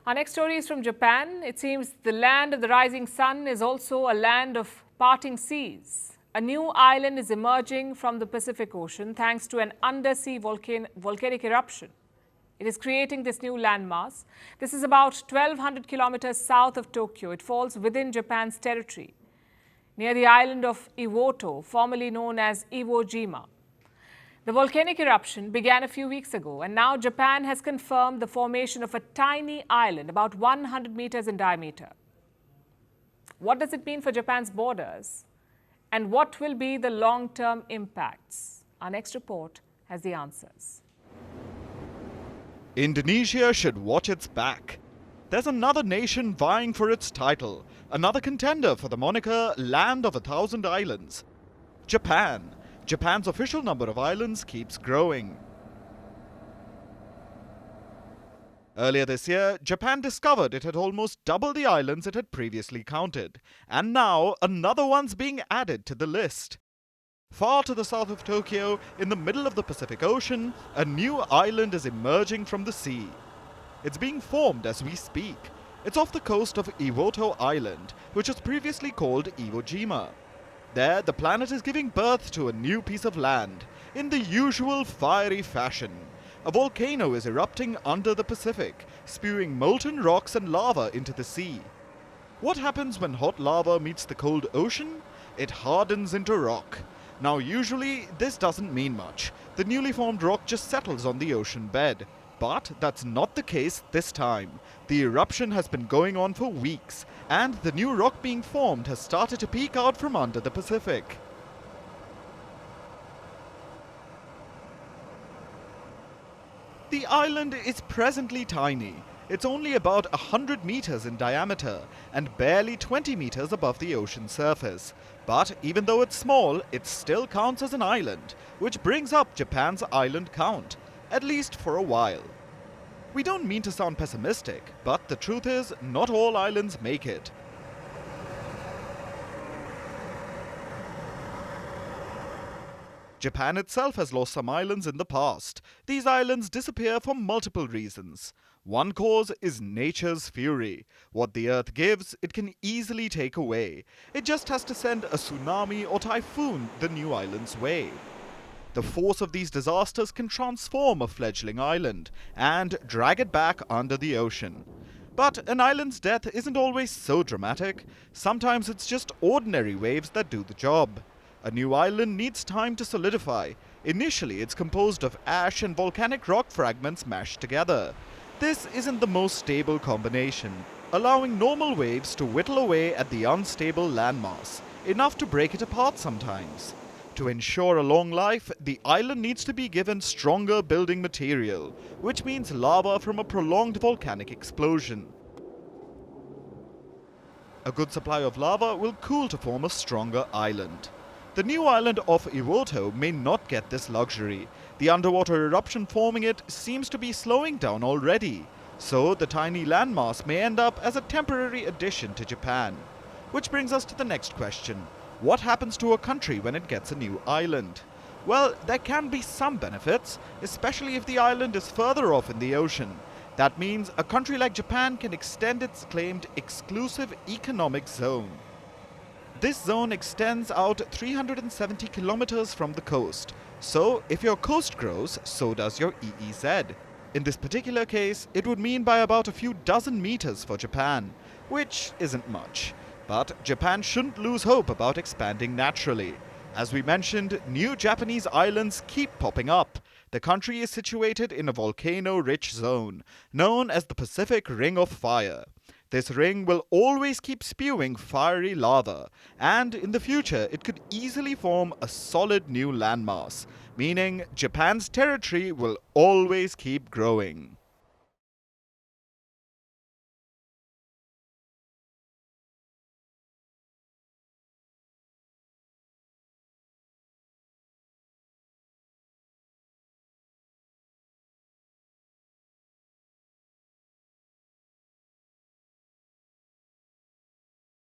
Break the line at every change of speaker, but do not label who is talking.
Our next story is from Japan. It seems the land of the rising sun is also a land of parting seas. A new island is emerging from the Pacific Ocean thanks to an undersea volcanic eruption. It is creating this new landmass. This is about 1,200 kilometers south of Tokyo. It falls within Japan's territory, near the island of Iwoto, formerly known as Iwo Jima. The volcanic eruption began a few weeks ago, and now Japan has confirmed the formation of a tiny island about 100 meters in diameter. What does it mean for Japan's borders? And what will be the long-term impacts? Our next report has the answers.
Indonesia should watch its back. There's another nation vying for its title, another contender for the moniker Land of a Thousand Islands. Japan. Japan's official number of islands keeps growing. Earlier this year, Japan discovered it had almost double the islands it had previously counted, and now another one's being added to the list. Far to the south of Tokyo, in the middle of the Pacific Ocean, a new island is emerging from the sea. It's being formed as we speak. It's off the coast of Iwoto Island, which was previously called Iwo Jima. There, the planet is giving birth to a new piece of land, in the usual fiery fashion. A volcano is erupting under the Pacific, spewing molten rocks and lava into the sea. What happens when hot lava meets the cold ocean? It hardens into rock. Now, usually, this doesn't mean much. The newly formed rock just settles on the ocean bed. But that's not the case this time. The eruption has been going on for weeks, and the new rock being formed has started to peek out from under the Pacific. The island is presently tiny. It's only about 100 meters in diameter and barely 20 meters above the ocean surface. But even though it's small, it still counts as an island, which brings up Japan's island count, at least for a while. We don't mean to sound pessimistic, but the truth is, not all islands make it. Japan itself has lost some islands in the past. These islands disappear for multiple reasons. One cause is nature's fury. What the earth gives, it can easily take away. It just has to send a tsunami or typhoon the new island's way. The force of these disasters can transform a fledgling island and drag it back under the ocean. But an island's death isn't always so dramatic. Sometimes it's just ordinary waves that do the job. A new island needs time to solidify. Initially, it's composed of ash and volcanic rock fragments mashed together. This isn't the most stable combination, allowing normal waves to whittle away at the unstable landmass, enough to break it apart sometimes. To ensure a long life, the island needs to be given stronger building material, which means lava from a prolonged volcanic explosion. A good supply of lava will cool to form a stronger island. The new island off Iwoto may not get this luxury. The underwater eruption forming it seems to be slowing down already, so the tiny landmass may end up as a temporary addition to Japan. Which brings us to the next question. What happens to a country when it gets a new island? Well, there can be some benefits, especially if the island is further off in the ocean. That means a country like Japan can extend its claimed exclusive economic zone. This zone extends out 370 kilometers from the coast. So, if your coast grows, so does your EEZ. In this particular case, it would mean by about a few dozen meters for Japan, which isn't much. But Japan shouldn't lose hope about expanding naturally. As we mentioned, new Japanese islands keep popping up. The country is situated in a volcano-rich zone, known as the Pacific Ring of Fire. This ring will always keep spewing fiery lava, and in the future it could easily form a solid new landmass, meaning Japan's territory will always keep growing.